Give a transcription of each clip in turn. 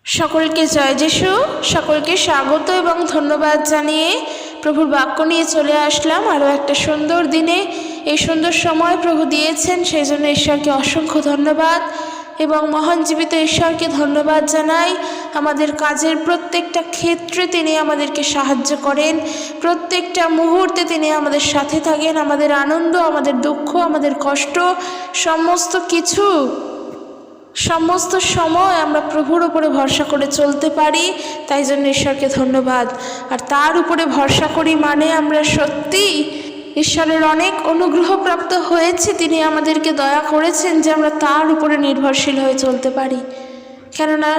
সকলকে জয় যিশু, সকলকে স্বাগত এবং ধন্যবাদ জানিয়ে প্রভুর বাক্য নিয়ে চলে আসলাম আরও একটা সুন্দর দিনে। এই সুন্দর সময় প্রভু দিয়েছেন, সেই জন্য ঈশ্বরকে অসংখ্য ধন্যবাদ এবং মহান জীবিত ঈশ্বরকে ধন্যবাদ জানাই। আমাদের কাজের প্রত্যেকটা ক্ষেত্রে তিনি আমাদেরকে সাহায্য করেন, প্রত্যেকটা মুহূর্তে তিনি আমাদের সাথে থাকেন। আমাদের আনন্দ, আমাদের দুঃখ, আমাদের কষ্ট, সমস্ত সময় আমরা প্রভুর উপরে ভরসা করে চলতে পারি, তাই জন্য ঈশ্বরকে ধন্যবাদ। আর তার উপরে ভরসা করি মানে আমরা সত্যি ঈশ্বরের অনেক অনুগ্রহ প্রাপ্ত হয়েছে। তিনি আমাদেরকে দয়া করেছেন যে আমরা তার উপরে নির্ভরশীল হয়ে চলতে পারি। কেননা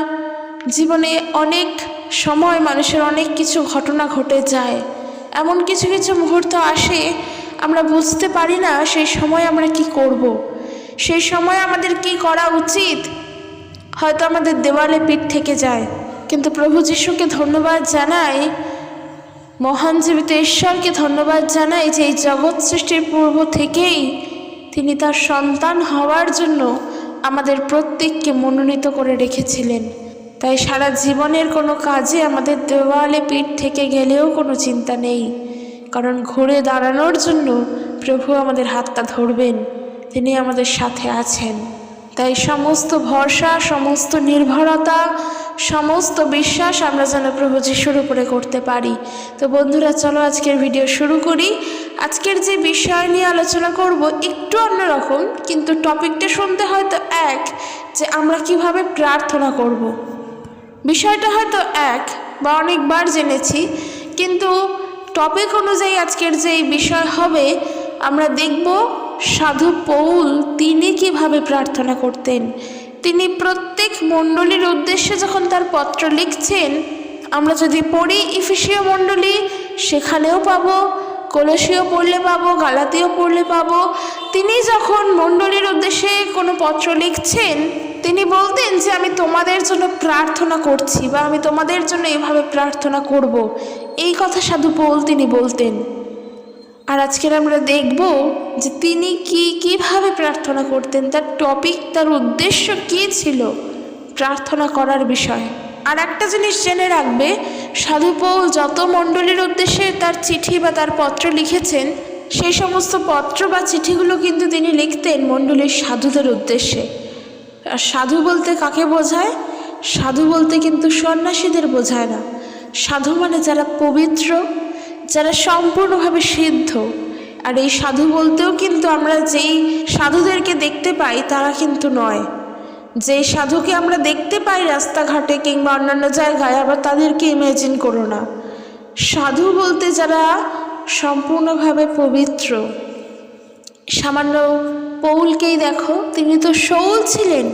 জীবনে অনেক সময় মানুষের অনেক কিছু ঘটনা ঘটে যায়, এমন কিছু কিছু মুহূর্ত আসে আমরা বুঝতে পারি না সেই সময় আমরা কি করব, সেই সময় আমাদের কি করা উচিত। হয়তো আমাদের দেওয়ালে পিঠ থেকে যায়, কিন্তু প্রভু যিশুকে ধন্যবাদ জানাই, মহান জীবিত ঈশ্বরকে ধন্যবাদ জানাই যে এই জগৎ সৃষ্টির পূর্ব থেকেই তিনি তার সন্তান হওয়ার জন্য আমাদের প্রত্যেককে মনোনীত করে রেখেছিলেন। তাই সারা জীবনের কোনো কাজে আমাদের দেওয়ালে পিঠ থেকে গেলেও কোনো চিন্তা নেই, কারণ ঘুরে দাঁড়ানোর জন্য প্রভু আমাদের হাতটা ধরবেন, তিনি আমাদের সাথে আছেন। তাই সমস্ত ভরসা, সমস্ত নির্ভরতা, সমস্ত বিশ্বাস আমরা যেন প্রভু যিশুর উপরে করতে পারি। তো বন্ধুরা, চলো আজকের ভিডিও শুরু করি। আজকের যে বিষয় নিয়ে আলোচনা করব একটু অন্যরকম, কিন্তু টপিকটা শুনতে হয়তো এক, যে আমরা কিভাবে প্রার্থনা করব। বিষয়টা হয়তো এক বা অনেকবার জেনেছি, কিন্তু টপিক অনুযায়ী আজকের যে বিষয় হবে, আমরা দেখব সাধু পৌল তিনি কিভাবে প্রার্থনা করতেন। তিনি প্রত্যেক মণ্ডলীর উদ্দেশ্যে যখন তার পত্র লিখছেন, আমরা যদি পড়ি ইফিসীয় মণ্ডলী সেখানেও পাবো, কলসীয় পড়লে পাবো, গালাতীয় পড়লে পাবো। তিনি যখন মণ্ডলীর উদ্দেশ্যে কোনো পত্র লিখছেন, তিনি বলতেন যে আমি তোমাদের জন্য প্রার্থনা করছি, বা আমি তোমাদের জন্য এইভাবে প্রার্থনা করব। এই কথা সাধু পৌল তিনি বলতেন। আর আজকের আমরা দেখব যে তিনি কিভাবে প্রার্থনা করতেন, তার টপিক, তার উদ্দেশ্য কী ছিল প্রার্থনা করার বিষয়। আর একটা জিনিস জেনে রাখবে, সাধু পৌল যত মণ্ডলীর উদ্দেশ্যে তার চিঠি বা তার পত্র লিখেছেন, সেই সমস্ত পত্র বা চিঠিগুলো কিন্তু তিনি লিখতেন মণ্ডলীর সাধুদের উদ্দেশ্যে। আর সাধু বলতে কাকে বোঝায়? সাধু বলতে কিন্তু সন্ন্যাসীদের বোঝায় না। সাধু মানে যারা পবিত্র, যারা সম্পূর্ণভাবে সিদ্ধ। আর এই সাধু বলতেও কিন্তু আমরা যেই সাধুদেরকে দেখতে পাই তারা কিন্তু নয়। যেই সাধুকে আমরা দেখতে পাই রাস্তাঘাটে কিংবা অন্যান্য জায়গায়, আবার তাদেরকে ইমেজিন করো না। সাধু বলতে যারা সম্পূর্ণভাবে পবিত্র। সামান্য পৌলকেই দেখো, তিনি তো শৌল ছিলেন।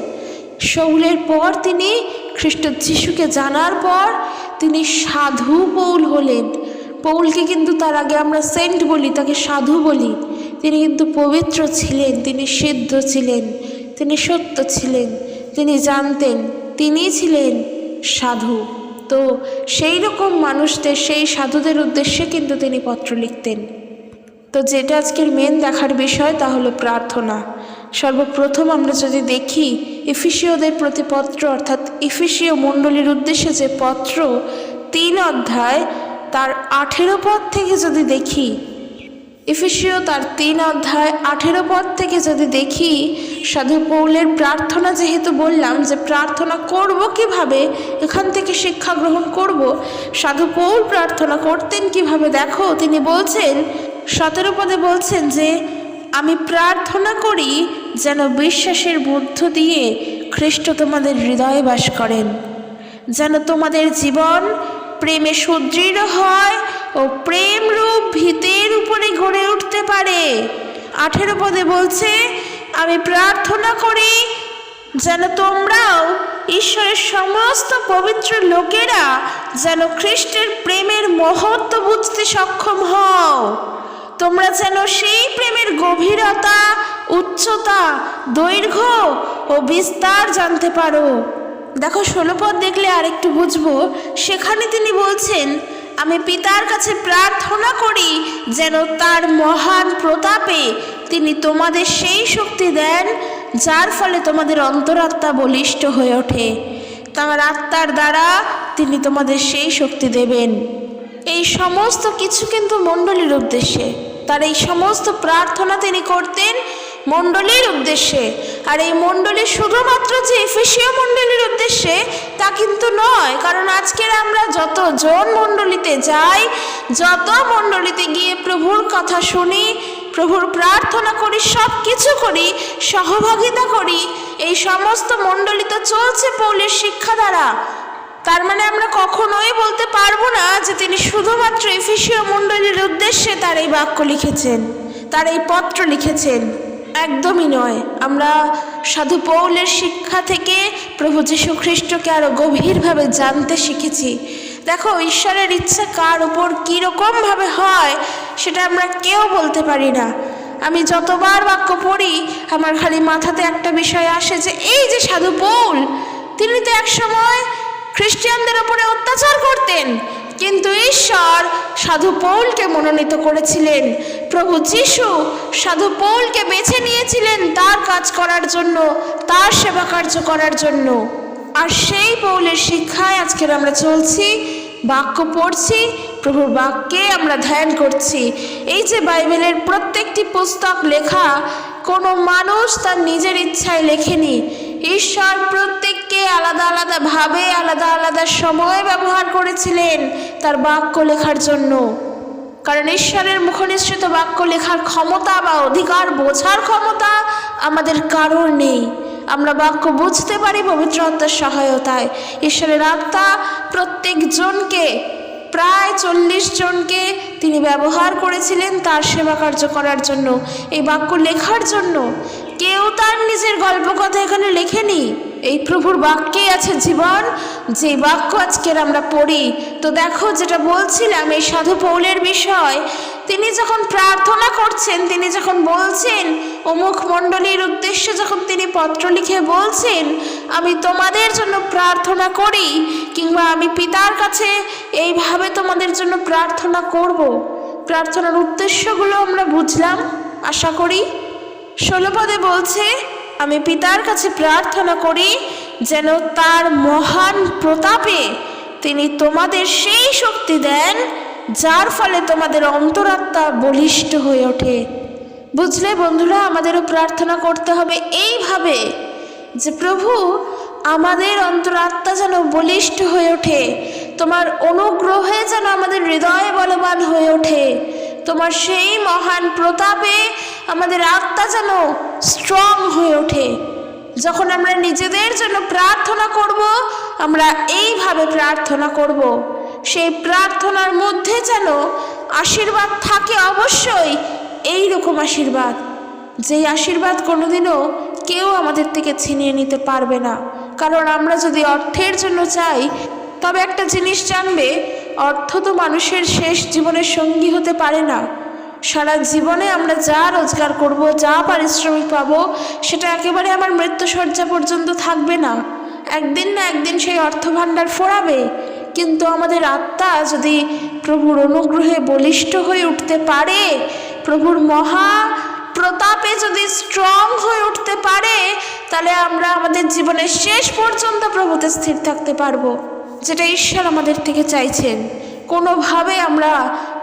শৌলের পর তিনি খ্রিস্ট যিশুকে জানার পর তিনি সাধু পৌল হলেন। পৌলকে কিন্তু তার আগে আমরা সেন্ট বলি, তাকে সাধু বলি। তিনি কিন্তু পবিত্র ছিলেন, তিনি সিদ্ধ ছিলেন, তিনি সত্য ছিলেন, তিনি জানতেন, তিনি ছিলেন সাধু। তো সেই রকম মানুষদের, সেই সাধুদের উদ্দেশ্যে কিন্তু তিনি পত্র লিখতেন। তো যেটা আজকের মেন দেখার বিষয় তা হলো প্রার্থনা। সর্বপ্রথম আমরা যদি দেখি ইফিসীয়দের প্রতি পত্র, অর্থাৎ ইফিসীয় মণ্ডলীর উদ্দেশ্যে যে পত্র, 3 অধ্যায় তার 18 পদ থেকে যদি দেখি, ইফিসীয় তার 3 অধ্যায় 18 পদ থেকে যদি দেখি, সাধু পৌলের প্রার্থনা, যেহেতু বললাম যে প্রার্থনা করব কিভাবে, এখান থেকে শিক্ষা গ্রহণ করব। সাধু পৌল প্রার্থনা করতেন কিভাবে দেখো, তিনি বলছেন 17 পদে বলছেন যে আমি প্রার্থনা করি যেন বিশ্বাসের মধ্য দিয়ে খ্রিস্ট তোমাদের হৃদয়ে বাস করেন, যেন তোমাদের জীবন প্রেমে সুদৃঢ় হয় ও প্রেমরূপ ভিতের উপরে গড়ে উঠতে পারে। 18 পদে বলছে আমি প্রার্থনা করি যেন তোমরাও ঈশ্বরের সমস্ত পবিত্র লোকেরা যেন খ্রিস্টের প্রেমের মহত্ব বুঝতে সক্ষম হও। তোমরা যেন সেই প্রেমের গভীরতা, উচ্চতা, দৈর্ঘ্য ও বিস্তার জানতে পারো। দেখো 16 পদ দেখলে আরেকটু বুঝবো। সেখানে তিনি বলছেন আমি পিতার কাছে প্রার্থনা করি যেন তার মহান প্রতাপে তিনি তোমাদের সেই শক্তি দেন যার ফলে তোমাদের অন্তরাত্মা বলিষ্ঠ হয়ে ওঠে, তাঁর আত্মার দ্বারা তিনি তোমাদের সেই শক্তি দেবেন। এই সমস্ত কিছু কিন্তু মণ্ডলীর উদ্দেশ্যে, তার এই সমস্ত প্রার্থনা তিনি করতেন মণ্ডলীর উদ্দেশ্যে। আর এই মণ্ডলী শুধুমাত্র যে এফেসীয় মণ্ডলীর উদ্দেশ্যে তা কিন্তু নয়, কারণ আজকের আমরা যতজন মণ্ডলীতে যাই, যত মণ্ডলীতে গিয়ে প্রভুর কথা শুনি, প্রভুর প্রার্থনা করি, সব কিছু করি, সহভাগিতা করি, এই সমস্ত মণ্ডলী তো চলছে পৌলের শিক্ষা দ্বারা। তার মানে আমরা কখনোই বলতে পারবো না যে তিনি শুধুমাত্র এফেসীয় মণ্ডলীর উদ্দেশ্যে তার এই বাক্য লিখেছেন, তার এই পত্র লিখেছেন। একদমই নয়। আমরা সাধু পৌলের শিক্ষা থেকে প্রভু যীশু খ্রিস্টকে আরও গভীরভাবে জানতে শিখেছি। দেখো, ঈশ্বরের ইচ্ছা কার উপর কীরকমভাবে হয় সেটা আমরা কেউ বলতে পারি না। আমি যতবার বাক্য পড়ি আমার খালি মাথাতে একটা বিষয় আসে যে এই যে সাধু পৌল, তিনি তো একসময় খ্রিস্টানদের উপরে অত্যাচার করতেন, কিন্তু ঈশ্বর সাধু পৌলকে মনোনীত করেছিলেন। প্রভু যীশু সাধু পৌলকে বেছে নিয়েছিলেন তার কাজ করার জন্য, তার সেবা কার্য করার জন্য। আর সেই পৌলের শিক্ষায় আজকের আমরা চলছি, বাক্য পড়ছি, প্রভুর বাক্যে আমরা ধ্যান করছি। এই যে বাইবেলের প্রত্যেকটি পুস্তক লেখা, কোনো মানুষ তার নিজের ইচ্ছায় লেখেনি। ঈশ্বর প্রত্যেককে আলাদা আলাদা ভাবে, আলাদা আলাদা সময় ব্যবহার করেছিলেন তার বাক্য লেখার জন্য। কারণ ঈশ্বরের মুখনিসৃত বাক্য লেখার ক্ষমতা বা অধিকার বোঝার ক্ষমতা আমাদের কারোর নেই। আমরা বাক্য বুঝতে পারি পবিত্র আত্মার সহায়তায়। ঈশ্বরের আত্মা প্রত্যেকজনকে, প্রায় 40 জনকে তিনি ব্যবহার করেছিলেন তার সেবা কার্য করার জন্য, এই বাক্য লেখার জন্য। কেউ তার নিজের গল্প কথা এখানে লেখেনি। এই প্রভুর বাক্যেই আছে জীবন, যে বাক্য আজকের আমরা পড়ি। তো দেখো, যেটা বলছিলাম এই সাধু পৌলের বিষয়, তিনি যখন প্রার্থনা করছেন, তিনি যখন বলছেন অমুক মণ্ডলীর উদ্দেশ্যে, যখন তিনি পত্র লিখে বলছেন আমি তোমাদের জন্য প্রার্থনা করি, কিংবা আমি পিতার কাছে এইভাবে তোমাদের জন্য প্রার্থনা করব, প্রার্থনার উদ্দেশ্যগুলো আমরা বুঝলাম আশা করি। 16 পদে বলছে, আমি পিতার কাছে প্রার্থনা করি যেন তার মহান প্রতাপে তিনি তোমাদের সেই শক্তি দেন যার ফলে তোমাদের অন্তরাত্মা বলিষ্ঠ হয়ে ওঠে। বুঝলে বন্ধুরা, আমাদেরও প্রার্থনা করতে হবে এইভাবে যে প্রভু আমাদের অন্তরাত্মা যেন বলিষ্ঠ হয়ে ওঠে, তোমার অনুগ্রহে যেন আমাদের হৃদয় বলবান হয়ে ওঠে, তোমার সেই মহান প্রতাপে আমাদের আত্মা যেন স্ট্রং হয়ে ওঠে। যখন আমরা নিজেদের জন্য প্রার্থনা করব, আমরা এইভাবে প্রার্থনা করব। সেই প্রার্থনার মধ্যে যেন আশীর্বাদ থাকে, অবশ্যই এই রকম আশীর্বাদ, যেই আশীর্বাদ কোনোদিনও কেউ আমাদের থেকে ছিনিয়ে নিতে পারবে না। কারণ আমরা যদি অর্থের জন্য চাই, তবে একটা জিনিস জানবে, অর্থ তো মানুষের শেষ জীবনের সঙ্গী হতে পারে না। সারা জীবনে আমরা যা রোজগার করব, যা পারিশ্রমিক পাবো, সেটা একেবারে আমার মৃত্যুশয্যা পর্যন্ত থাকবে না। একদিন না একদিন সেই অর্থ ভাণ্ডার ফোরাবে। কিন্তু আমাদের আত্মা যদি প্রভুর অনুগ্রহে বলিষ্ঠ হয়ে উঠতে পারে, প্রভুর মহা প্রতাপে যদি স্ট্রং হয়ে উঠতে পারে, তাহলে আমরা আমাদের জীবনের শেষ পর্যন্ত প্রভুতে স্থির থাকতে পারবো, যেটা ঈশ্বর আমাদের থেকে চাইছেন। কোনোভাবে আমরা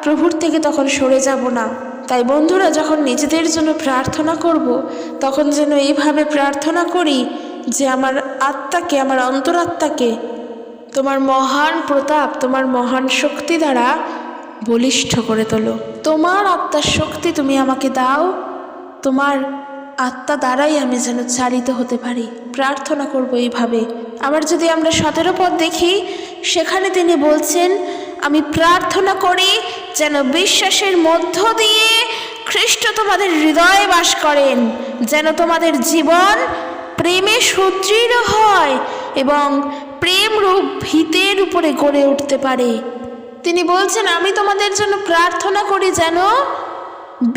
প্রভুর থেকে তখন সরে যাব না। তাই বন্ধুরা, যখন নিজেদের জন্য প্রার্থনা করব, তখন যেন এইভাবে প্রার্থনা করি যে আমার আত্মাকে, আমার অন্তরাত্মাকে তোমার মহান প্রতাপ, তোমার মহান শক্তি দ্বারা বলিষ্ঠ করে তোলো। তোমার আত্মার শক্তি তুমি আমাকে দাও, তোমার আত্মা দ্বারাই আমি যেন চালিত হতে পারি। প্রার্থনা করব এইভাবে। আবার যদি আমরা 17 পদ দেখি, সেখানে তিনি বলছেন, আমি প্রার্থনা করি যেন বিশ্বাসের মধ্য দিয়ে খ্রিস্ট তোমাদের হৃদয়ে বাস করেন, যেন তোমাদের জীবন প্রেমে সুদৃঢ় হয় এবং প্রেমরূপ ভিতের উপরে গড়ে উঠতে পারে। তিনি বলছেন, আমি তোমাদের জন্য প্রার্থনা করি যেন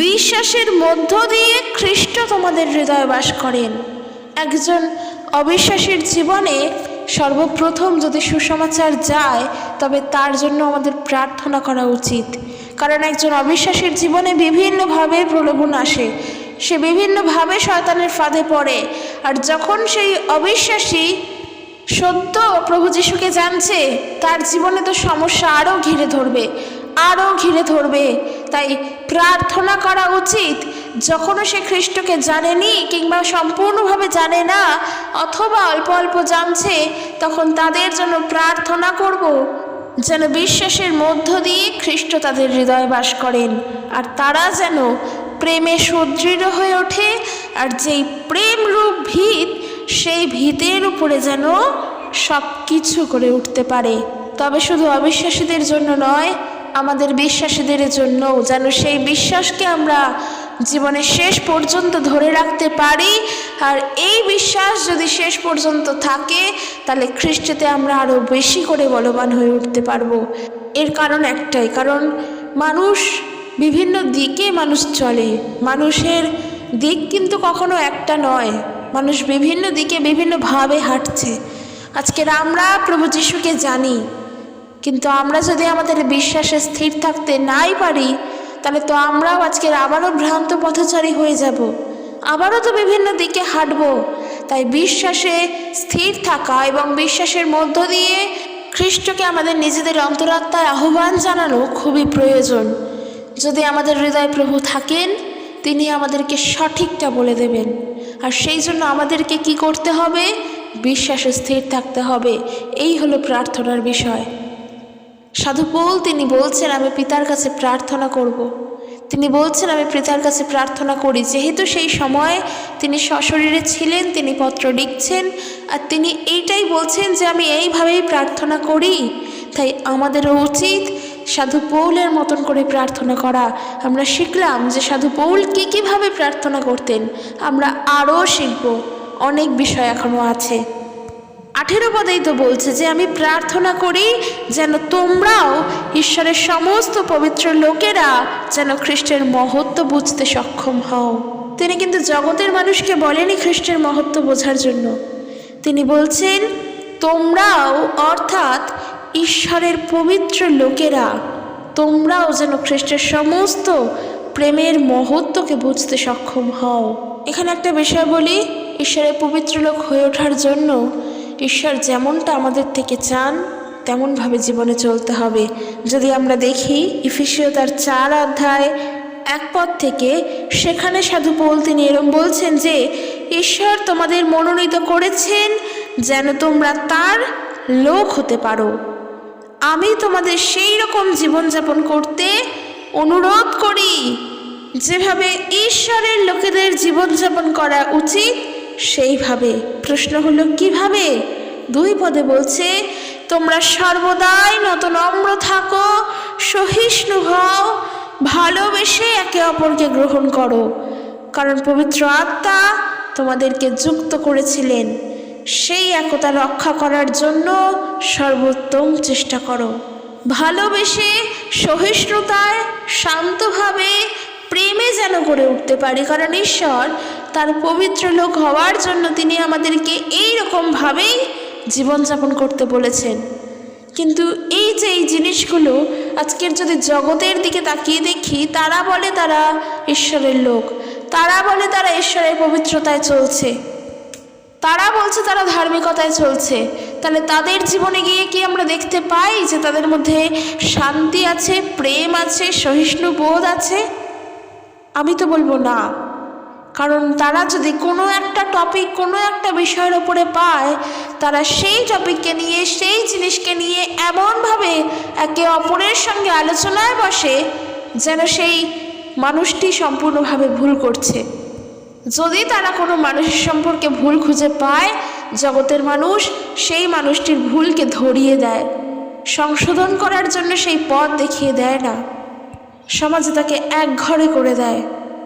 বিশ্বাসের মধ্য দিয়ে খ্রিস্ট তোমাদের হৃদয়ে বাস করেন। একজন অবিশ্বাসীর জীবনে সর্বপ্রথম যদি সুসমাচার যায়, তবে তার জন্য আমাদের প্রার্থনা করা উচিত। কারণ একজন অবিশ্বাসীর জীবনে বিভিন্নভাবে প্রলোভন আসে, সে বিভিন্নভাবে শয়তানের ফাঁদে পড়ে। আর যখন সেই অবিশ্বাসী সত্য প্রভু যিশুকে জানছে, তার জীবনে তো সমস্যা আরও ঘিরে ধরবে। তাই প্রার্থনা করা উচিত। যখনও সে খ্রিস্টকে জানেনি কিংবা সম্পূর্ণভাবে জানে না, অথবা অল্প অল্প জানছে, তখন তাদের জন্য প্রার্থনা করব যেন বিশ্বাসের মধ্য দিয়ে খ্রিস্ট তাদের হৃদয়ে বাস করেন, আর তারা যেন প্রেমে সুদৃঢ় হয়ে ওঠে। আর যেই প্রেম রূপ ভিত, সেই ভিতের উপরে যেন সব কিছু করে উঠতে পারে। তবে শুধু অবিশ্বাসীদের জন্য নয়, আমাদের বিশ্বাসীদের জন্যও যেন সেই বিশ্বাসকে আমরা জীবনের শেষ পর্যন্ত ধরে রাখতে পারি। আর এই বিশ্বাস যদি শেষ পর্যন্ত থাকে, তাহলে খ্রিস্টতে আমরা আরও বেশি করে বলবান হয়ে উঠতে পারবো। এর কারণ একটাই, কারণ বিভিন্ন দিকে মানুষ চলে। মানুষের দিক কিন্তু কখনো একটা নয়, মানুষ বিভিন্ন দিকে বিভিন্নভাবে হাঁটছে। আজকের আমরা প্রভু যিশুকে জানি, কিন্তু আমরা যদি আমাদের বিশ্বাসে স্থির থাকতে নাই পারি, তাহলে তো আমরাও আজকের আবারও ভ্রান্ত পথচারী হয়ে যাব, আবারও তো বিভিন্ন দিকে হাঁটব। তাই বিশ্বাসে স্থির থাকা এবং বিশ্বাসের মধ্য দিয়ে খ্রিস্টকে আমাদের নিজেদের অন্তরাত্মায় আহ্বান জানানো খুবই প্রয়োজন। যদি আমাদের হৃদয়ে প্রভু থাকেন, তিনি আমাদেরকে সঠিকটা বলে দেবেন। আর সেই জন্য আমাদেরকে কি করতে হবে? বিশ্বাসে স্থির থাকতে হবে। এই হলো প্রার্থনার বিষয়। সাধু পৌল তিনি বলছেন, আমি পিতার কাছে প্রার্থনা করব। তিনি বলছেন, আমি পিতার কাছে প্রার্থনা করি। যেহেতু সেই সময় তিনি সশরীরে ছিলেন, তিনি পত্র লিখছেন, আর তিনি এইটাই বলছেন যে আমি এইভাবেই প্রার্থনা করি। তাই আমাদেরও উচিত সাধু পৌলের মতন করে প্রার্থনা করা। আমরা শিখলাম যে সাধু পৌল কীভাবে প্রার্থনা করতেন, আমরা আরও শিখব। অনেক বিষয় এখনও আছে। 18 পদেই তো বলছে যে আমি প্রার্থনা করি যেন তোমরাও ঈশ্বরের সমস্ত পবিত্র লোকেরা যেন খ্রিস্টের মহত্ব বুঝতে সক্ষম হও। তিনি কিন্তু জগতের মানুষকে বলেনি খ্রিস্টের মহত্ব বোঝার জন্য, তিনি বলছেন তোমরাও, অর্থাৎ ঈশ্বরের পবিত্র লোকেরা, তোমরাও যেন খ্রিস্টের সমস্ত প্রেমের মহত্বকে বুঝতে সক্ষম হও। এখানে একটা বিষয় বলি, ঈশ্বরের পবিত্র লোক হয়ে ওঠার জন্য ঈশ্বর যেমনটা আমাদের থেকে চান তেমনভাবে জীবনে চলতে হবে। যদি আমরা দেখি ইফিসীয় তার 4 অধ্যায় 1 পদ থেকে, সেখানে সাধু পৌল তিনি এরম বলছেন যে ঈশ্বর তোমাদের মনোনীত করেছেন যেন তোমরা তার লোক হতে পারো। আমি তোমাদের সেই রকম জীবনযাপন করতে অনুরোধ করি যেভাবে ঈশ্বরের লোকেদের জীবনযাপন করা উচিত সেইভাবে। প্রশ্ন হলো কিভাবে? 2 পদে বলছে তোমরা সর্বদাই নত নম্র থাকো, সহিষ্ণু হও, ভালোবেসে একে অপরকে গ্রহণ করো, কারণ পবিত্র আত্মা তোমাদেরকে যুক্ত করেছিলেন। সেই একতা রক্ষা করার জন্য সর্বোত্তম চেষ্টা করো। ভালোবেসে, সহিষ্ণুতায়, শান্তভাবে, প্রেমে যেন গড়ে উঠতে পারি, কারণ ঈশ্বর তার পবিত্র লোক হওয়ার জন্য তিনি আমাদেরকে এই রকমভাবেই জীবনযাপন করতে বলেছেন। কিন্তু এই যে এই জিনিসগুলো আজকের যদি জগতের দিকে তাকিয়ে দেখি, তারা বলে তারা ঈশ্বরের লোক, তারা বলে তারা ঈশ্বরের পবিত্রতায় চলছে, তারা বলছে তারা ধার্মিকতায় চলছে, তাহলে তাদের জীবনে গিয়ে কি আমরা দেখতে পাই যে তাদের মধ্যে শান্তি আছে, প্রেম আছে, সহিষ্ণু বোধ আছে? আমি তো বলবো না। কারণ তারা যদি কোনো একটা টপিক, কোনো একটা বিষয়ের ওপরে পায়, তারা সেই টপিককে নিয়ে, সেই জিনিসকে নিয়ে এমনভাবে একে অপরের সঙ্গে আলোচনায় বসে যেন সেই মানুষটি সম্পূর্ণভাবে ভুল করছে। যদি তারা কোনো মানুষের সম্পর্কে ভুল খুঁজে পায়, জগতের মানুষ সেই মানুষটির ভুলকে ধরিয়ে দেয়, সংশোধন করার জন্য সেই পথ দেখিয়ে দেয় না, সমাজে তাকে একঘরে করে দেয়।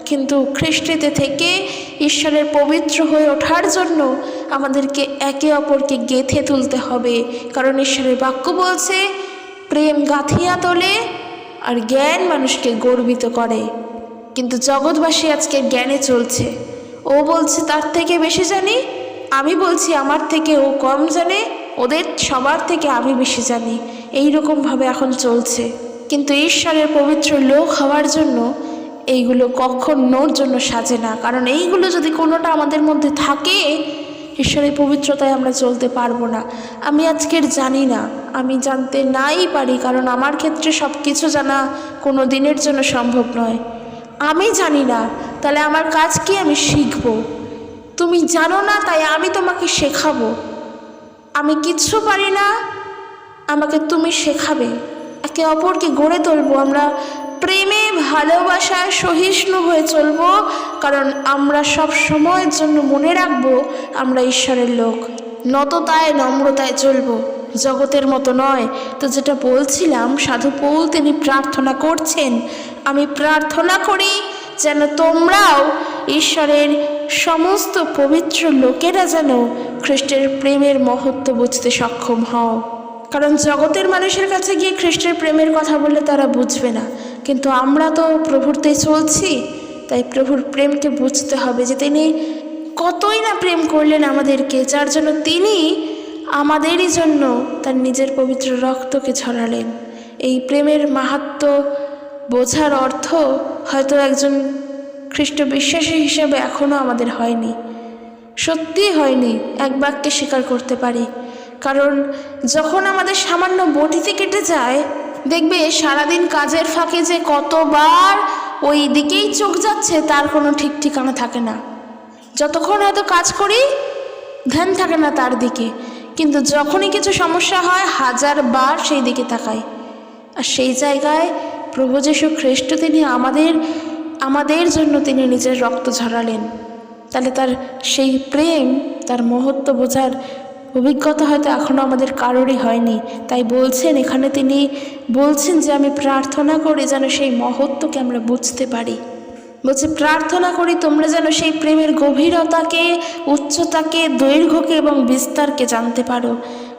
কিন্তু খ্রিস্টেতে থেকে ঈশ্বরের পবিত্র হয়ে ওঠার জন্য আমাদেরকে একে অপরকে গেঁথে তুলতে হবে, কারণ ঈশ্বরের বাক্য বলছে প্রেম গাঁথিয়া তোলে আর জ্ঞান মানুষকে গর্বিত করে। কিন্তু জগৎবাসী আজকে জ্ঞানে চলছে, ও বলছে তার থেকে বেশি জানি, আমি বলছি আমার থেকে ও কম জানে, ওদের সবার থেকে আমি বেশি জানি, এই রকমভাবে এখন চলছে। কিন্তু ঈশ্বরের পবিত্র লোক হওয়ার জন্য এইগুলো কখনোর জন্য সাজে না, কারণ এইগুলো যদি কোনোটা আমাদের মধ্যে থাকে, ঈশ্বরের পবিত্রতায় আমরা চলতে পারবো না। আমি আজকের জানি না, আমি জানতে নাই পারি, কারণ আমার ক্ষেত্রে সব কিছু জানা কোনো দিনের জন্য সম্ভব নয়। আমি জানি না, তাহলে আমার কাজ কি? আমি শিখব। তুমি জানো না, তাই আমি তোমাকে শেখাবো। আমি কিচ্ছু পারি না, আমাকে তুমি শেখাবে। একে অপরকে গড়ে তুলবো। আমরা প্রেমে ভালোবাসায় সহিষ্ণু হয়ে চলবো, কারণ আমরা সব সময়ের জন্য মনে রাখবো আমরা ঈশ্বরের লোক। নততায় নম্রতায় চলবো, জগতের মতো নয়। তো যেটা বলছিলাম, সাধু পৌল তিনি প্রার্থনা করছেন, আমি প্রার্থনা করি যেন তোমরাও ঈশ্বরের সমস্ত পবিত্র লোকেরা যেন খ্রিস্টের প্রেমের মহত্ব বুঝতে সক্ষম হও। কারণ জগতের মানুষের কাছে গিয়ে খ্রিস্টের প্রেমের কথা বললে তারা বুঝবে না, কিন্তু আমরা তো প্রভুরতেই চলছি, তাই প্রভুর প্রেমকে বুঝতে হবে যে তিনি কতই না প্রেম করলেন আমাদেরকে, যার জন্য তিনি আমাদেরই জন্য তার নিজের পবিত্র রক্তকে ঝরালেন। এই প্রেমের মাহাত্ম্য বোঝার অর্থ হয়তো একজন খ্রিস্ট বিশ্বাসী হিসেবে এখনও আমাদের হয়নি, সত্যিই হয়নি, এক বাক্যে স্বীকার করতে পারি। কারণ যখন আমাদের সামান্য বটিতে কেটে যায়, দেখবে সারাদিন কাজের ফাঁকে যে কতবার ওই দিকেই চোখ যাচ্ছে তার কোনো ঠিক ঠিকানা থাকে না। যতক্ষণ হয়তো কাজ করি ধ্যান থাকে না তার দিকে, কিন্তু যখনই কিছু সমস্যা হয় 1000 বার সেই দিকে তাকাই। আর সেই জায়গায় প্রভু যীশু খ্রিস্ট তিনি আমাদের জন্য তিনি নিজের রক্ত ঝরালেন। তাহলে তার সেই প্রেম, তার মহত্ব বোঝার অভিজ্ঞতা হয়তো এখনও আমাদের কারোরই হয়নি। তাই বলছেন এখানে, তিনি বলছেন যে আমি প্রার্থনা করি যেন সেই মহত্বকে আমরা বুঝতে পারি। বলছে প্রার্থনা করি তোমরা যেন সেই প্রেমের গভীরতাকে, উচ্চতাকে, দৈর্ঘ্যকে এবং বিস্তারকে জানতে পারো।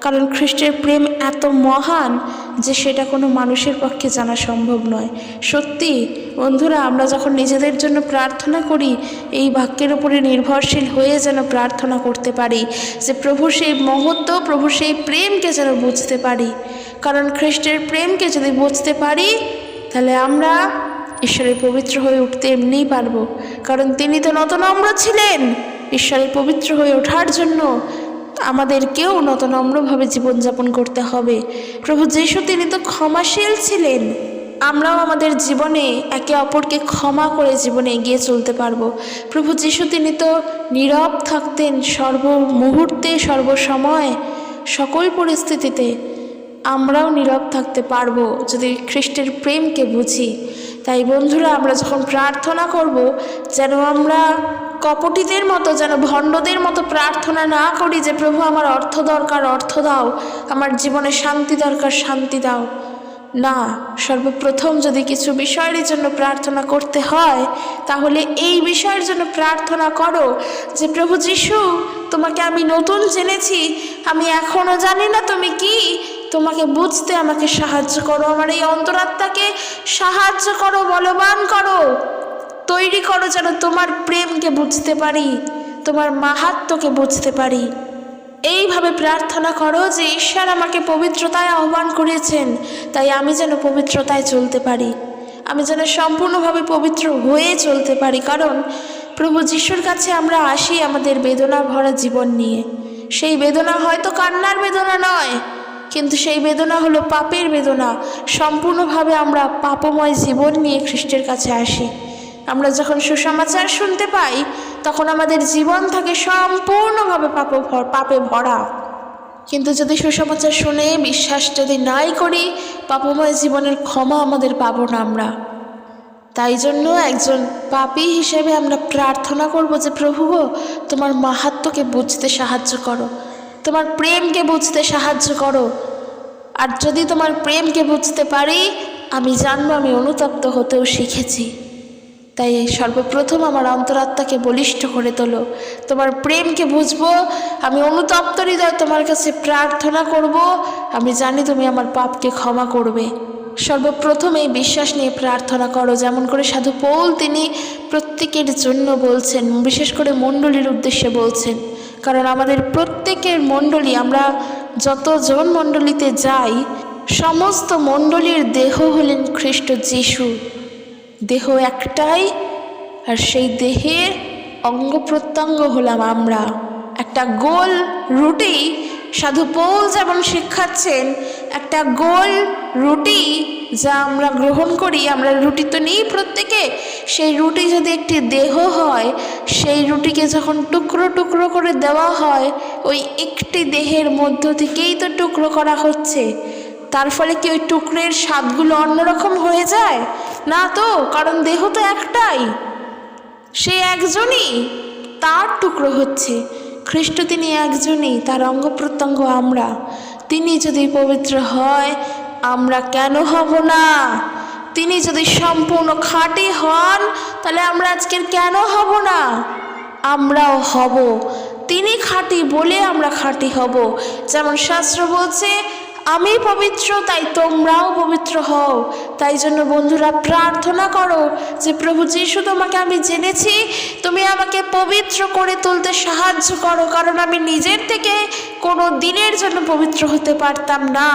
কারণ খ্রিস্টের প্রেম এত মহান যে সেটা কোনো মানুষের পক্ষে জানা সম্ভব নয়। সত্যি বন্ধুরা, আমরা যখন নিজেদের জন্য প্রার্থনা করি, এই বাক্যের উপরে নির্ভরশীল হয়ে যেন প্রার্থনা করতে পারি যে প্রভু সেই মহত্ব, প্রভু সেই প্রেমকে যেন বুঝতে পারি। কারণ খ্রিস্টের প্রেমকে যদি বুঝতে পারি, তাহলে আমরা ঈশ্বরের পবিত্র হয়ে উঠতে এমনিই পারবো। কারণ তিনি তো নতনম্র ছিলেন। ঈশ্বরের পবিত্র হয়ে ওঠার জন্য আমাদেরকেও নতনম্রভাবে জীবনযাপন করতে হবে। প্রভু যীশু তিনি তো ক্ষমাশীল ছিলেন। আমরাও আমাদের জীবনে একে অপরকে ক্ষমা করে জীবনে এগিয়ে চলতে পারবো। প্রভু যীশু তিনি তো নীরব থাকতেন সর্বমুহূর্তে, সর্বসময়, সকল পরিস্থিতিতে। আমরাও নীরব থাকতে পারবো যদি খ্রিস্টের প্রেমকে বুঝি। তাই বন্ধুরা, আমরা যখন প্রার্থনা করব যেন আমরা কপটীদের মতো, যেন ভণ্ডদের মতো প্রার্থনা না করি যে প্রভু আমার অর্থ দরকার, অর্থ দাও, আমার জীবনে শান্তি দরকার, শান্তি দাও। না, সর্বপ্রথম যদি কিছু বিষয়ের জন্য প্রার্থনা করতে হয়, তাহলে এই বিষয়ের জন্য প্রার্থনা করো যে প্রভু যীশু, তোমাকে আমি নতুন জেনেছি, আমি এখনও জানি না তুমি কি, তোমাকে বুঝতে আমাকে সাহায্য করো। আমার এই অন্তরাত্মাকে সাহায্য করো, বলবান করো, তৈরি করো যেন তোমার প্রেমকে বুঝতে পারি, তোমার মাহাত্ম্যকে বুঝতে পারি। এইভাবে প্রার্থনা করো যে ঈশ্বর আমাকে পবিত্রতায় আহ্বান করেছেন, তাই আমি যেন পবিত্রতায় চলতে পারি, আমি যেন সম্পূর্ণভাবে পবিত্র হয়ে চলতে পারি। কারণ প্রভু যিশুর কাছে আমরা আসি আমাদের বেদনা ভরা জীবন নিয়ে। সেই বেদনা হয়তো কান্নার বেদনা নয়, কিন্তু সেই বেদনা হলো পাপের বেদনা। সম্পূর্ণভাবে আমরা পাপময় জীবন নিয়ে খ্রিস্টের কাছে আসি। আমরা যখন সুসমাচার শুনতে পাই, তখন আমাদের জীবন থাকে সম্পূর্ণভাবে পাপে ভরা। কিন্তু যদি সুসমাচার শুনে বিশ্বাস যদি নাই করি, পাপময় জীবনের ক্ষমা আমাদের পাবো না আমরা। তাই জন্য একজন পাপী হিসেবে আমরা প্রার্থনা করব যে প্রভু গো, তোমার মাহাত্ম্যকে বুঝতে সাহায্য করো, তোমার প্রেমকে বুঝতে সাহায্য করো। আর যদি তোমার প্রেমকে বুঝতে পারি, আমি জানবো আমি অনুতপ্ত হতেও শিখেছি। তাই সর্বপ্রথম আমার অন্তরাত্মাকে বলিষ্ঠ করে তোলো, তোমার প্রেমকে বুঝবো, আমি অনুতপ্ত হৃদয় তোমার কাছে প্রার্থনা করব, আমি জানি তুমি আমার পাপকে ক্ষমা করবে। সর্বপ্রথম এই বিশ্বাস নিয়ে প্রার্থনা করো, যেমন করে সাধু পৌল তিনি প্রত্যেকের জন্য বলছেন, বিশেষ করে মণ্ডলীর উদ্দেশ্যে বলছেন। কারণ আমাদের প্রত্যেকের মণ্ডলী, আমরা যতজন মণ্ডলীতে যাই, সমস্ত মণ্ডলীর দেহ হলেন খ্রিস্ট যিশু। দেহ একটাই, আর সেই দেহের অঙ্গ প্রত্যঙ্গ হলাম আমরা। একটা গোল রুটি, সাধু পৌল যেমন শিখাচ্ছেন, একটা গোল রুটি যা আমরা গ্রহণ করি, আমরা রুটি তো নিই প্রত্যেকে, সেই রুটি যদি একটি দেহ হয়, সেই রুটিকে যখন টুকরো টুকরো করে দেওয়া হয়, ওই একটি দেহের মধ্য থেকেই তো টুকরো করা হচ্ছে। তার ফলে কি ওই টুকরের স্বাদগুলো অন্যরকম হয়ে যায়? না তো, কারণ দেহ তো একটাই, সে একজনই, তার টুকরো হচ্ছে। খ্রিস্ট তিনি একজনই, তার অঙ্গ প্রত্যঙ্গ আমরা। তিনি যদি পবিত্র হয়, আমরা কেন হব না? তিনি যদি সম্পূর্ণ খাঁটি হন, তাহলে আমরা আজকের কেন হব না? আমরাও হব। তিনি খাঁটি বলে আমরা খাঁটি হব। যেমন শাস্ত্র বলছে, আমি পবিত্র তাই তোমরাও পবিত্র হও। তাই জন্য বন্ধুরা প্রার্থনা করো যে প্রভু যিশু, তোমাকে আমি জেনেছি, তুমি আমাকে পবিত্র করে তুলতে সাহায্য করো, কারণ আমি নিজের থেকে কোনো দিনের জন্য পবিত্র হতে পারতাম না।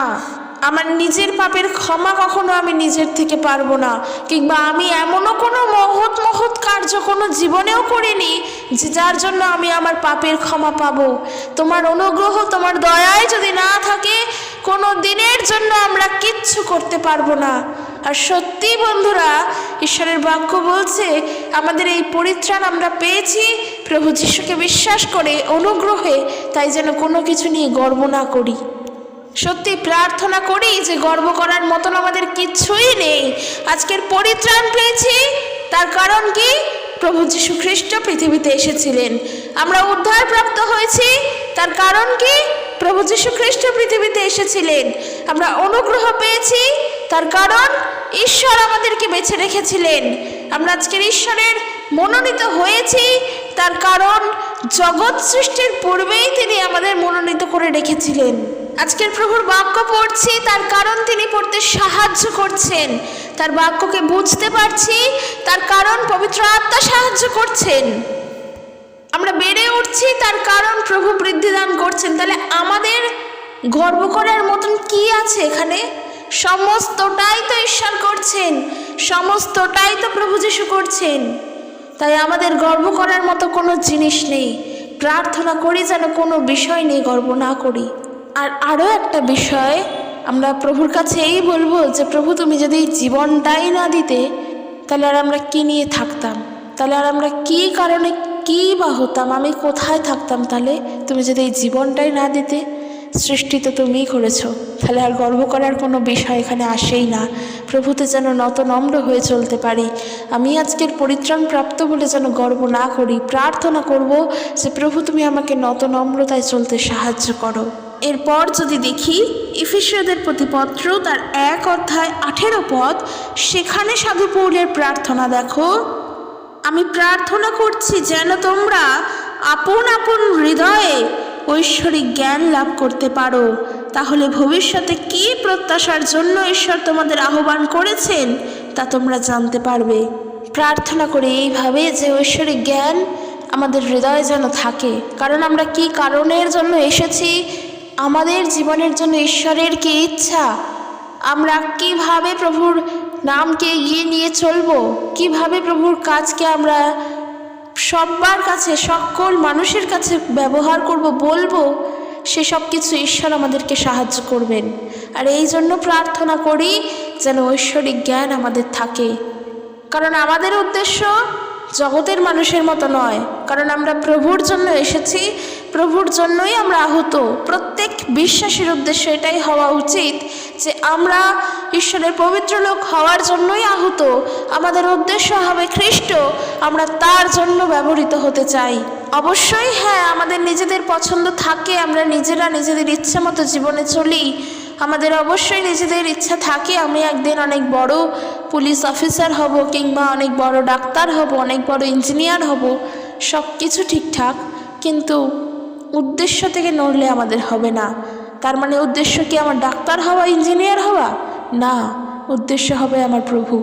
আমার নিজের পাপের ক্ষমা কখনো আমি নিজের থেকে পারবো না, কিংবা আমি এমনও কোনো মহৎ মহৎ কার্য কোনো জীবনেও করিনি যে যার জন্য আমি আমার পাপের ক্ষমা পাবো। তোমার অনুগ্রহ, তোমার দয়ায় যদি না থাকে, কোনো দিনের জন্য আমরা কিচ্ছু করতে পারবো না। আর সত্যি বন্ধুরা, ঈশ্বরের বাক্য বলছে আমাদের এই পরিত্রাণ আমরা পেয়েছি প্রভু যিশুকে বিশ্বাস করে, অনুগ্রহে, তাই যেন কোনো কিছু নিয়ে গর্ব না করি। সত্যি প্রার্থনা করি যে গর্ব করার মতন আমাদের কিচ্ছুই নেই। আজকের পরিত্রাণ পেয়েছি, তার কারণ কি? প্রভু যীশু খ্রিস্ট পৃথিবীতে এসেছিলেন। আমরা উদ্ধার প্রাপ্ত হয়েছি, তার কারণ কি? প্রভু যীশু খ্রিস্ট পৃথিবীতে এসেছিলেন। আমরা অনুগ্রহ পেয়েছি, তার কারণ ঈশ্বর আমাদেরকে বেছে রেখেছিলেন। আমরা আজকের ঈশ্বরের মনোনীত হয়েছি, তার কারণ জগৎ সৃষ্টির পূর্বেই তিনি আমাদের মনোনীত করে রেখেছিলেন। আজকের প্রভুর বাক্য পড়ছি, তার কারণ তিনি পড়তে সাহায্য করছেন। তার বাক্যকে বুঝতে পারছি, তার কারণ পবিত্র আত্মা সাহায্য করছেন। আমরা বেড়ে উঠছি, তার কারণ প্রভু বৃদ্ধি দান করছেন। তাহলে আমাদের গর্ব করার মতন কি আছে এখানে? সমস্তটাই তো ঈশ্বর করছেন, সমস্তটাই তো প্রভু যীশু করছেন। তাই আমাদের গর্ব করার মতো কোনো জিনিস নেই। প্রার্থনা করি যেন কোনো বিষয় নিয়ে গর্ব না করি। আর আরও একটা বিষয়, আমরা প্রভুর কাছে এই বলবো যে প্রভু, তুমি যদি এই জীবনটাই না দিতে, তাহলে আর আমরা কী নিয়ে থাকতাম? তাহলে আর আমরা কী কারণে কী বা হতাম? আমি কোথায় থাকতাম? তাহলে তুমি যদি এই জীবনটাই না দিতে, সৃষ্টি তো তুমিই করেছো, তাহলে আর গর্ব করার কোনো বিষয় এখানে আসেই না। প্রভুতে যেন নত নম্র হয়ে চলতে পারি। আমি আজকের পরিত্রাণ প্রাপ্ত বলে যেন গর্ব না করি। প্রার্থনা করব যে প্রভু, তুমি আমাকে নত নম্রতায় চলতে সাহায্য করো। এরপর যদি দেখি এফেসীয়দের প্রতি পত্র, তার 1 অধ্যায় 18 পদ, সেখানে সাধু পৌলের প্রার্থনা দেখো। আমি প্রার্থনা করছি যেন তোমরা আপন আপন হৃদয়ে ঐশ্বরিক জ্ঞান লাভ করতে পারো, তাহলে ভবিষ্যতে কী প্রত্যাশার জন্য ঈশ্বর তোমাদের আহ্বান করেছেন তা তোমরা জানতে পারবে। প্রার্থনা করে এইভাবে যে ঐশ্বরিক জ্ঞান আমাদের হৃদয়ে যেন থাকে, কারণ আমরা কি কারণের জন্য এসেছি, আমাদের জীবনের জন্য ঈশ্বরের কি ইচ্ছা, আমরা কিভাবে প্রভুর নামকে এগিয়ে নিয়ে চলবো, কিভাবে প্রভুর কাজকে আমরা সবার কাছে, সকল মানুষের কাছে ব্যবহার করব, বলবো, সেসব কিছু ঈশ্বর আমাদেরকে সাহায্য করবেন। আর এই জন্য প্রার্থনা করি যেন ঐশ্বরিক জ্ঞান আমাদের থাকে, কারণ আমাদের উদ্দেশ্য জগতের মানুষের মতো নয়, কারণ আমরা প্রভুর জন্য এসেছি, প্রভুর জন্যই আমরা আহত। প্রত্যেক বিশ্বাসীর উদ্দেশ্য এটাই হওয়া উচিত যে আমরা ঈশ্বরের পবিত্র লোক হওয়ার জন্যই আহত। আমাদের উদ্দেশ্য হবে খ্রিস্ট, আমরা তার জন্য ব্যবহৃত হতে চাই। অবশ্যই হ্যাঁ, আমাদের নিজেদের পছন্দ থাকে, আমরা নিজেরা নিজেদের ইচ্ছা মতো জীবনে চলি। আমাদের অবশ্যই নিজেদের ইচ্ছা থাকে, আমি একদিন অনেক বড় পুলিশ অফিসার হব, কিংবা অনেক বড় ডাক্তার হব, অনেক বড় ইঞ্জিনিয়ার হব, সব কিছু ঠিকঠাক, কিন্তু উদ্দেশ্য থেকে নড়লে আমাদের হবে না। তার মানে উদ্দেশ্য কি আমার ডাক্তার হওয়া, ইঞ্জিনিয়ার হওয়া? না, উদ্দেশ্য হবে আমার প্রভু,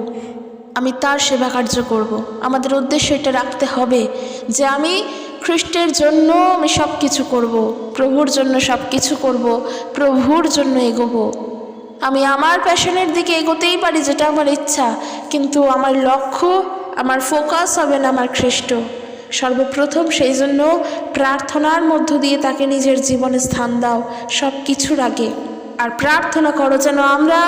আমি তার সেবা কার্য করব। আমাদের উদ্দেশ্য এটা রাখতে হবে যে আমি খ্রিস্টের জন্য আমি সব কিছু করব, প্রভুর জন্য সব কিছু করব, প্রভুর জন্য এগোবো। আমি আমার প্যাশনের দিকে এগোতেই পারি, যেটা আমার ইচ্ছা, কিন্তু আমার লক্ষ্য, আমার ফোকাস হবে না আমার খ্রিস্ট। সর্বপ্রথম সেই জন্য প্রার্থনার মধ্য দিয়ে তাকে নিজের জীবনে স্থান দাও সব কিছুর আগে। আর প্রার্থনা করো যেন আমরা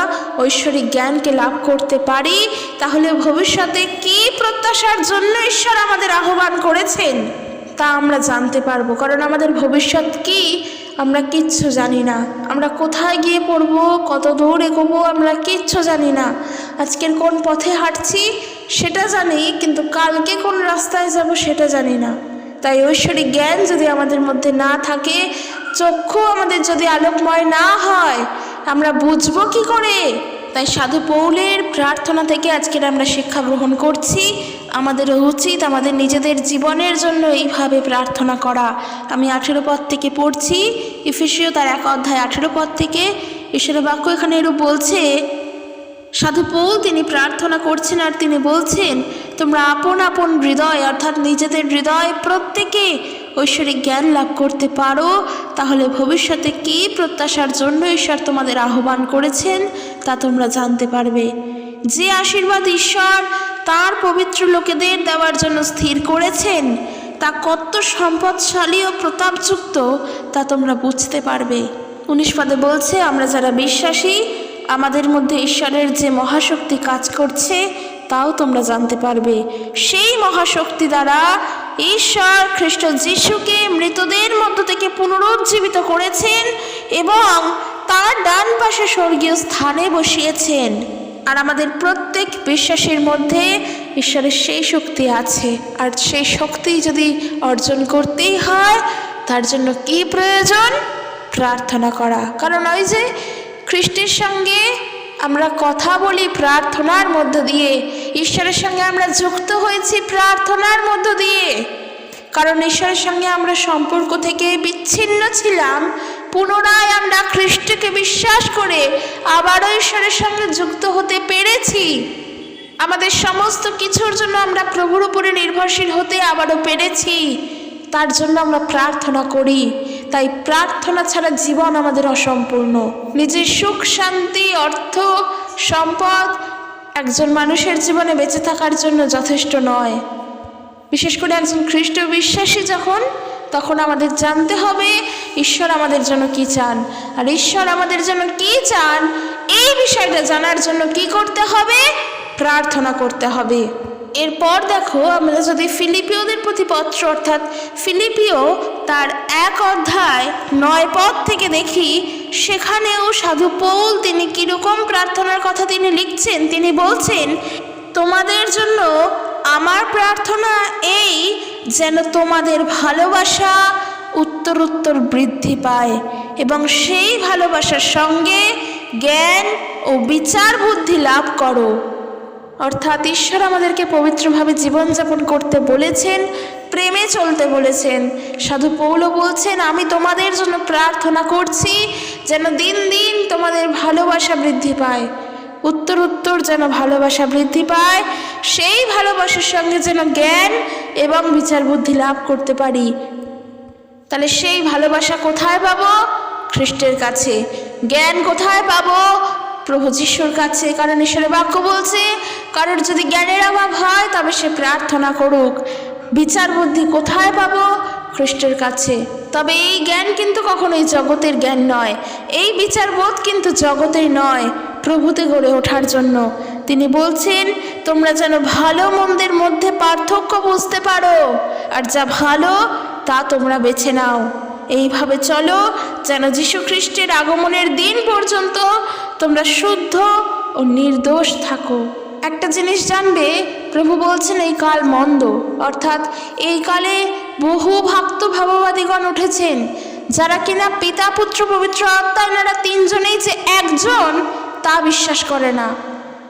ঐশ্বরিক জ্ঞানকে লাভ করতে পারি। তাহলে ভবিষ্যতে কী প্রত্যাশার জন্য ঈশ্বর আমাদের আহ্বান করেছেন তা আমরা জানতে পারবো। কারণ আমাদের ভবিষ্যৎ কি আমরা কিচ্ছু জানি না। আমরা কোথায় গিয়ে পড়বো, কত দূর এগোবো, আমরা কিচ্ছু জানি না। আজকের কোন পথে হাঁটছি সেটা জানি, কিন্তু কালকে কোন রাস্তায় যাব সেটা জানি না। তাই ঐশ্বরিক জ্ঞান যদি আমাদের মধ্যে না থাকে, চক্ষু আমাদের যদি আলোকময় না হয়, আমরা বুঝবো কি করে? তাই সাধু পৌলের প্রার্থনা থেকে আজকের আমরা শিক্ষা গ্রহণ করছি। আমাদেরও উচিত আমাদের নিজেদের জীবনের জন্য এইভাবে প্রার্থনা করা। আমি 18 পদ থেকে পড়ছি, ইফেসীয় তার 1 অধ্যায় 18 পদ থেকে। ঈশ্বরের বাক্য এখানে এরূপ বলছে, সাধু পৌল তিনি প্রার্থনা করছেন আর তিনি বলছেন, তোমরা আপন আপন হৃদয় অর্থাৎ নিজেদের হৃদয় প্রত্যেকে ঐশ্বরিক জ্ঞান লাভ করতে পারো, তাহলে ভবিষ্যতে কী প্রত্যাশার জন্য ঈশ্বর তোমাদের আহ্বান করেছেন তা তোমরা জানতে পারবে। যে আশীর্বাদ ঈশ্বর তার পবিত্র লোকেদের দেওয়ার জন্য স্থির করেছেন তা কত সম্পদশালী ও প্রতাপযুক্ত তা তোমরা বুঝতে পারবে। 19 পদে বলছে, আমরা যারা বিশ্বাসী আমাদের মধ্যে ঈশ্বরের যে মহাশক্তি কাজ করছে তাও তোমরা জানতে পারবে। সেই মহাশক্তি দ্বারা ঈশ্বর খ্রিস্ট যিশুকে মৃতদের মধ্য থেকে পুনরুজ্জীবিত করেছেন এবং তার ডান পাশে স্বর্গীয় স্থানে বসিয়েছেন। আর আমাদের প্রত্যেক বিশ্বাসীর মধ্যে ঈশ্বরের সেই শক্তি আছে। আর সেই শক্তি যদি অর্জন করতেই হয় তার জন্য কি প্রয়োজন? প্রার্থনা করা। কারণ ওই যে খ্রিস্টের সঙ্গে আমরা কথা বলি প্রার্থনার মধ্য দিয়ে, ঈশ্বরের সঙ্গে আমরা যুক্ত হয়েছি প্রার্থনার মধ্য দিয়ে। কারণ ঈশ্বরের সঙ্গে আমরা সম্পর্ক থেকে বিচ্ছিন্ন ছিলাম, পুনরায় আমরা খ্রিস্টকে বিশ্বাস করে আবারও ঈশ্বরের সঙ্গে যুক্ত হতে পেরেছি। আমাদের সমস্ত কিছুর জন্য আমরা প্রভুর উপরে নির্ভরশীল হতে আবারও পেরেছি। তার জন্য আমরা প্রার্থনা করি। তাই প্রার্থনা ছাড়া জীবন আমাদের অসম্পূর্ণ। নিজের সুখ শান্তি অর্থ সম্পদ একজন মানুষের জীবনে বেঁচে থাকার জন্য যথেষ্ট নয়। বিশেষ করে একজন খ্রিস্ট বিশ্বাসী তখন আমাদের জানতে হবে ঈশ্বর আমাদের জন্য কি চান। আর ঈশ্বর আমাদের জন্য কি চান এই বিষয়টা জানার জন্য কি করতে হবে? প্রার্থনা করতে হবে। এরপর দেখো, আমরা যদি ফিলিপিওদের প্রতি পত্র অর্থাৎ ফিলিপিও তার 1 অধ্যায় 9 পদ থেকে দেখি, সেখানেও সাধু পৌল তিনি কীরকম প্রার্থনার কথা তিনি লিখছেন। তিনি বলছেন, তোমাদের জন্য আমার প্রার্থনা এই, যেন তোমাদের ভালোবাসা উত্তরোত্তর বৃদ্ধি পায় এবং সেই ভালোবাসার সঙ্গে জ্ঞান ও বিচার বুদ্ধি লাভ করো। অর্থাৎ ঈশ্বর আমাদেরকে পবিত্রভাবে জীবনযাপন করতে বলেছেন, প্রেমে চলতে বলেছেন। সাধু পৌল বলছেন, আমি তোমাদের জন্য প্রার্থনা করছি যেন দিন দিন তোমাদের ভালোবাসা বৃদ্ধি পায়, উত্তর যেন ভালোবাসা বৃদ্ধি পায়, সেই ভালোবাসার সঙ্গে যেন জ্ঞান এবং বিচার বুদ্ধি লাভ করতে পারি। তাহলে সেই ভালোবাসা কোথায় পাবো? খ্রিস্টের কাছে। জ্ঞান কোথায় পাবো? প্রভু যিশুর কাছে। কারণ ঈশ্বরের বাক্য বলছে, কারোর যদি জ্ঞানের অভাব হয় তবে সে প্রার্থনা করুক। বিচার বুদ্ধি কোথায় পাবো? খ্রিস্টের কাছে। তবে এই জ্ঞান কিন্তু কখনোই জগতের জ্ঞান নয়, এই বিচারবোধ কিন্তু জগতের নয়, প্রভুতে গড়ে ওঠার জন্য। তিনি বলছেন, তোমরা যেন ভালো মন্দের মধ্যে পার্থক্য বুঝতে পারো, আর যা ভালো তা তোমরা বেছে নাও। এইভাবে চলো যেন যীশু খ্রিস্টের আগমনের দিন পর্যন্ত তোমরা শুদ্ধ ও নির্দোষ থাকো। একটা জিনিস জানবে, প্রভু বলছেন এই কাল মন্দ, অর্থাৎ এই কালে বহু ভক্ত ভাববাদীগণ উঠেছেন যারা কিনা পিতা পুত্র পবিত্র আত্মা এনারা তিনজনেই যে একজন তা বিশ্বাস করে না।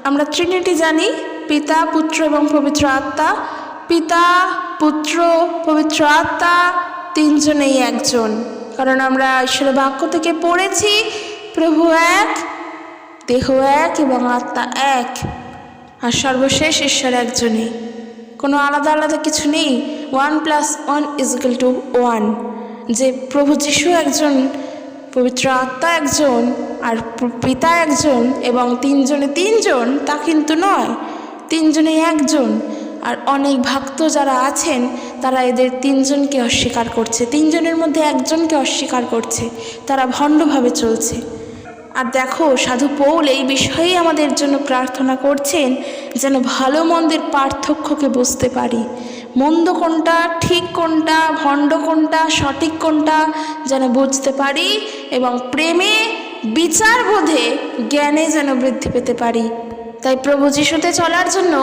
আমরা ট্রিনিটি জানি, পিতা পুত্র এবং পবিত্র আত্মা। পিতা পুত্র পবিত্র আত্মা তিনজনেই একজন। কারণ আমরা ঈশ্বরের বাক্য থেকে পড়েছি, প্রভু এক, দেহ এক এবং আত্মা এক, আর সর্বশেষ ঈশ্বর একজনই, কোনো আলাদা আলাদা কিছু নেই। 1+1=1। যে প্রভু যিশু একজন, পবিত্র আত্মা একজন, আর পিতা একজন এবং তিনজনে তিনজন তা কিন্তু নয়, তিনজনেই একজন। আর অনেক ভক্ত যারা আছেন তারা এদের তিনজনকে অস্বীকার করছে, তিনজনের মধ্যে একজনকে অস্বীকার করছে, তারা ভণ্ডভাবে চলছে। আর দেখো, সাধু পৌল এই বিষয়েই আমাদের জন্য প্রার্থনা করছেন যেন ভালো মন্দের পার্থক্যকে বুঝতে পারি, মন্দ কোনটা, ঠিক কোনটা, ভণ্ড কোনটা, সঠিক কোনটা যেন বুঝতে পারি, এবং প্রেমে, বিচারবোধে, জ্ঞানে যেন বৃদ্ধি পেতে পারি। তাই প্রভু যিশুতে চলার জন্য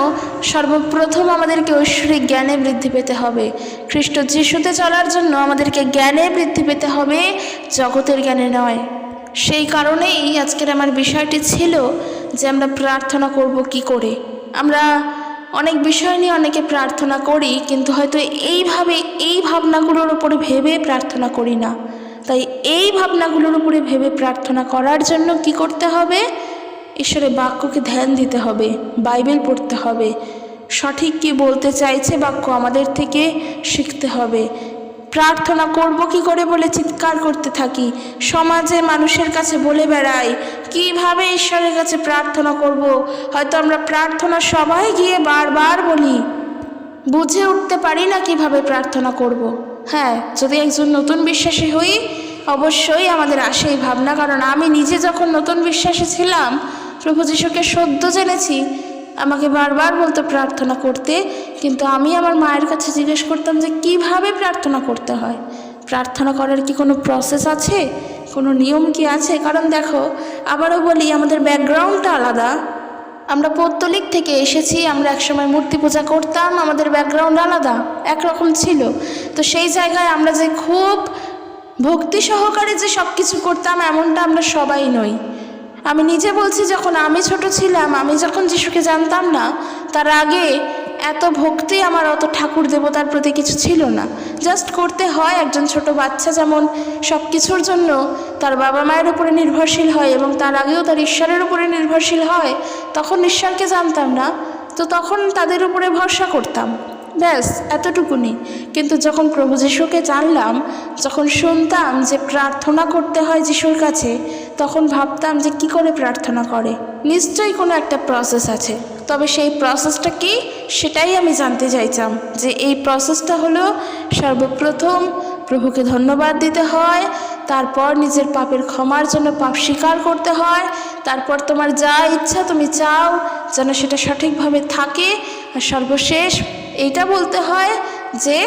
সর্বপ্রথম আমাদেরকে ঐশ্বরিক জ্ঞানে বৃদ্ধি পেতে হবে। খ্রিস্ট যিশুতে চলার জন্য আমাদেরকে জ্ঞানে বৃদ্ধি পেতে হবে, জগতের জ্ঞানে নয়। সেই কারণেই আজকের আমার বিষয়টি ছিল যে আমরা প্রার্থনা করব কি করে। আমরা অনেক বিষয় নিয়ে অনেকে প্রার্থনা করি, কিন্তু হয়তো এই ভাবনাগুলোর উপরে ভেবে প্রার্থনা করি না। তাই এই ভাবনাগুলোর উপরে ভেবে প্রার্থনা করার জন্য কি করতে হবে? ঈশ্বরের বাক্যকে ধ্যান দিতে হবে, বাইবেল পড়তে হবে, সঠিক কি বলতে চাইছে বাক্য আমাদের থেকে শিখতে হবে। প্রার্থনা করব কি করে বলে চিৎকার করতে থাকি, সমাজে মানুষের কাছে বলে বেড়াই কিভাবে ঈশ্বরের কাছে প্রার্থনা করব। হয়তো আমরা প্রার্থনা সবাই গিয়ে বারবার বলি, বুঝে উঠতে পারি না কিভাবে প্রার্থনা করব। হ্যাঁ, যদি একজন নতুন বিশ্বাসী হই, অবশ্যই আমাদের আসে এই ভাবনা, কারণ আমি নিজে যখন নতুন বিশ্বাসী ছিলাম, প্রভু যিশুকে সদ্য জেনেছি, আমাকে বারবার বলতো প্রার্থনা করতে, কিন্তু আমি আমার মায়ের কাছে জিজ্ঞেস করতাম যে কিভাবে প্রার্থনা করতে হয়, প্রার্থনা করার কি কোনো প্রসেস আছে, কোনো নিয়ম কি আছে? কারণ দেখো, আবারও বলি, আমাদের ব্যাকগ্রাউন্ডটা আলাদা। আমরা পৌত্তলিক থেকে এসেছি, আমরা একসময় মূর্তি পূজা করতাম, আমাদের ব্যাকগ্রাউন্ড আলাদা, একরকম ছিল। তো সেই জায়গায় আমরা যে খুব ভক্তি সহকারে যে সব কিছু করতাম, এমনটা আমরা সবাই নই। আমি নিজে বলছি, যখন আমি ছোট ছিলাম, আমি যখন যিশুকে জানতাম না, তার আগে এত ভক্তি আমার, অত ঠাকুর দেবতার প্রতি কিছু ছিল না। জাস্ট করতে হয়, একজন ছোট বাচ্চা যেমন সব কিছুর জন্য তার বাবা মায়ের উপরে নির্ভরশীল হয় এবং তার আগেও তার ঈশ্বরের উপরে নির্ভরশীল হয়, তখন ঈশ্বরকে জানতাম না, তো তখন তাদের উপরে ভরসা করতাম, ব্যাস এতটুকুনি। কিন্তু যখন প্রভু যিশুকে জানলাম, যখন শুনতাম যে প্রার্থনা করতে হয় যিশুর কাছে, তখন ভাবতাম যে কি করে প্রার্থনা করে, নিশ্চয়ই কোনো একটা প্রসেস আছে। তবে সেই প্রসেসটা কি, সেটাই আমি জানতে চাইতাম। যে এই প্রসেসটা হলো, সর্বপ্রথম প্রভুকে ধন্যবাদ দিতে হয়, তারপর নিজের পাপের ক্ষমার জন্য পাপ স্বীকার করতে হয়, তারপর তোমার যা ইচ্ছা তুমি চাও যেন সেটা সঠিকভাবে থাকে, আর সর্বশেষ এইটা বলতে হয় যে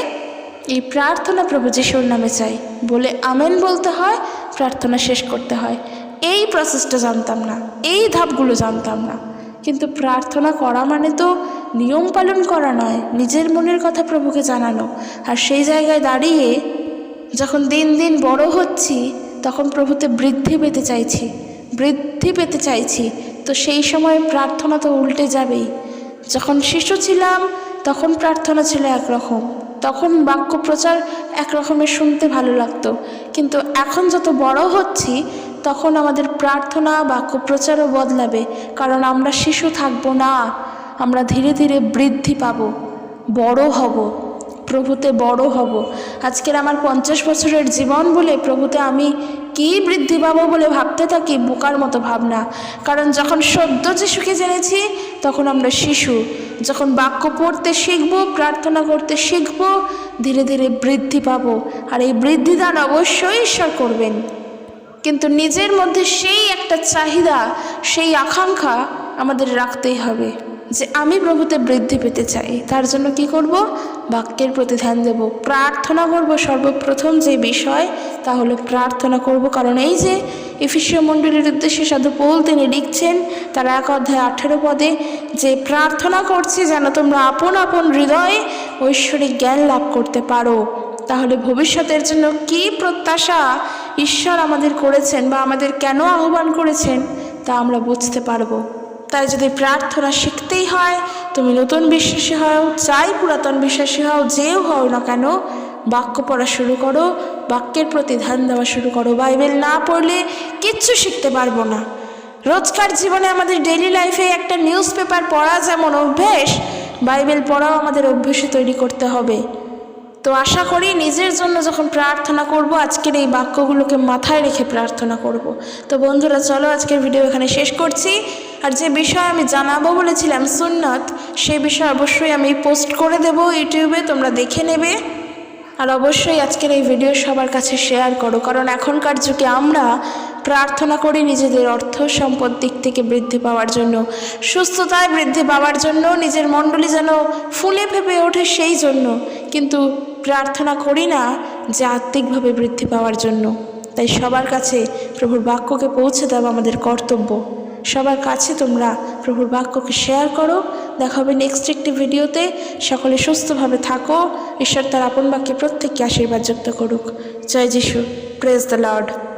এই প্রার্থনা প্রভু যিশুর নামে চাই বলে আমেন বলতে হয়, প্রার্থনা শেষ করতে হয়। এই প্রসেসটা জানতাম না, এই ধাপগুলো জানতাম না। কিন্তু প্রার্থনা করা মানে তো নিয়ম পালন করা নয়, নিজের মনের কথা প্রভুকে জানানো। আর সেই জায়গায় দাঁড়িয়ে যখন দিন দিন বড় হচ্ছি, তখন প্রভুতে বৃদ্ধি পেতে চাইছি, তো সেই সময় প্রার্থনা তো উল্টে যাবেই। যখন শিশু ছিলাম তখন প্রার্থনা ছিল একরকম, তখন বাক্য প্রচার একরকমের শুনতে ভালো লাগতো, কিন্তু এখন যত বড় হচ্ছি তখন আমাদের প্রার্থনা বাক্য প্রচারও বদলাবে, কারণ আমরা শিশু থাকবো না, আমরা ধীরে ধীরে বৃদ্ধি পাবো, বড় হব, প্রভুতে বড় হব। আজকের আমার 50 বছরের জীবন বলে প্রভুতে আমি কি বৃদ্ধি পাবো বলে ভাবতে থাকি, বোকার মতো ভাবনা। কারণ যখন সদ্য যিশুকে জেনেছি তখন আমরা শিশু, যখন বাক্য পড়তে শিখব, প্রার্থনা করতে শিখব, ধীরে ধীরে বৃদ্ধি পাবো। আর এই বৃদ্ধিদান অবশ্যই ঈশ্বর করবেন, কিন্তু নিজের মধ্যে সেই একটা চাহিদা, সেই আকাঙ্ক্ষা আমাদের রাখতেই হবে যে আমি প্রভুতে বৃদ্ধি পেতে চাই। তার জন্য কি করব? বাক্যের প্রতি ধ্যান দেব, প্রার্থনা করব। সর্বপ্রথম যে বিষয় তা হলো প্রার্থনা করব, কারণ এই যে এফেসীয় মণ্ডলীর উদ্দেশ্যে সাধু পৌল তিনি লিখছেন তার 1 অধ্যায় 18 পদে যে প্রার্থনা করছি যেন তোমরা আপন আপন হৃদয়ে ঐশ্বরিক জ্ঞান লাভ করতে পারো। তাহলে ভবিষ্যতের জন্য কি প্রত্যাশা ঈশ্বর আমাদের করেছেন বা আমাদের কেন আহ্বান করেছেন তা আমরা বুঝতে পারবো। তাই যদি প্রার্থনা শিখতেই হয়, তুমি নতুন বিশ্বাসী হও, চাই পুরাতন বিশ্বাসী হও, যেও হও না কেন, বাক্য পড়া শুরু করো, বাক্যের প্রতি ধ্যান দেওয়া শুরু করো। বাইবেল না পড়লে কিচ্ছু শিখতে পারবো না। রোজকার জীবনে আমাদের ডেইলি লাইফে একটা নিউজ পেপার পড়া যেমন অভ্যেস, বাইবেল পড়াও আমাদের অভ্যেসে তৈরি করতে হবে। তো আশা করি নিজের জন্য যখন প্রার্থনা করব, আজকের এই বাক্যগুলোকে মাথায় রেখে প্রার্থনা করব। তো বন্ধুরা, চলো আজকের ভিডিও এখানে শেষ করছি। আর যে বিষয় আমি জানাবো বলেছিলাম সুন্নত, সেই বিষয় অবশ্যই আমি পোস্ট করে দেব ইউটিউবে, তোমরা দেখে নেবে। আর অবশ্যই আজকের এই ভিডিও সবার কাছে শেয়ার করো, কারণ এখনকার যুগে আমরা প্রার্থনা করি নিজেদের অর্থ সম্পদ দিক থেকে বৃদ্ধি পাওয়ার জন্য, সুস্থতায় বৃদ্ধি পাওয়ার জন্য, নিজের মণ্ডলী যেন ফুলে ফেঁপে ওঠে সেই জন্য, কিন্তু প্রার্থনা করি না যে আত্মিকভাবে বৃদ্ধি পাওয়ার জন্য। তাই সবার কাছে প্রভুর বাক্যকে পৌঁছে দেওয়া আমাদের কর্তব্য। সবার কাছে তোমরা প্রভুর বাক্যকে শেয়ার করো। দেখা হবে নেক্সট একটি ভিডিওতে। সকলে সুস্থভাবে থাকো। ঈশ্বর তার আপন বাক্যে প্রত্যেককে আশীর্বাদ যুক্ত করুক। জয় যিশু। Praise the Lord.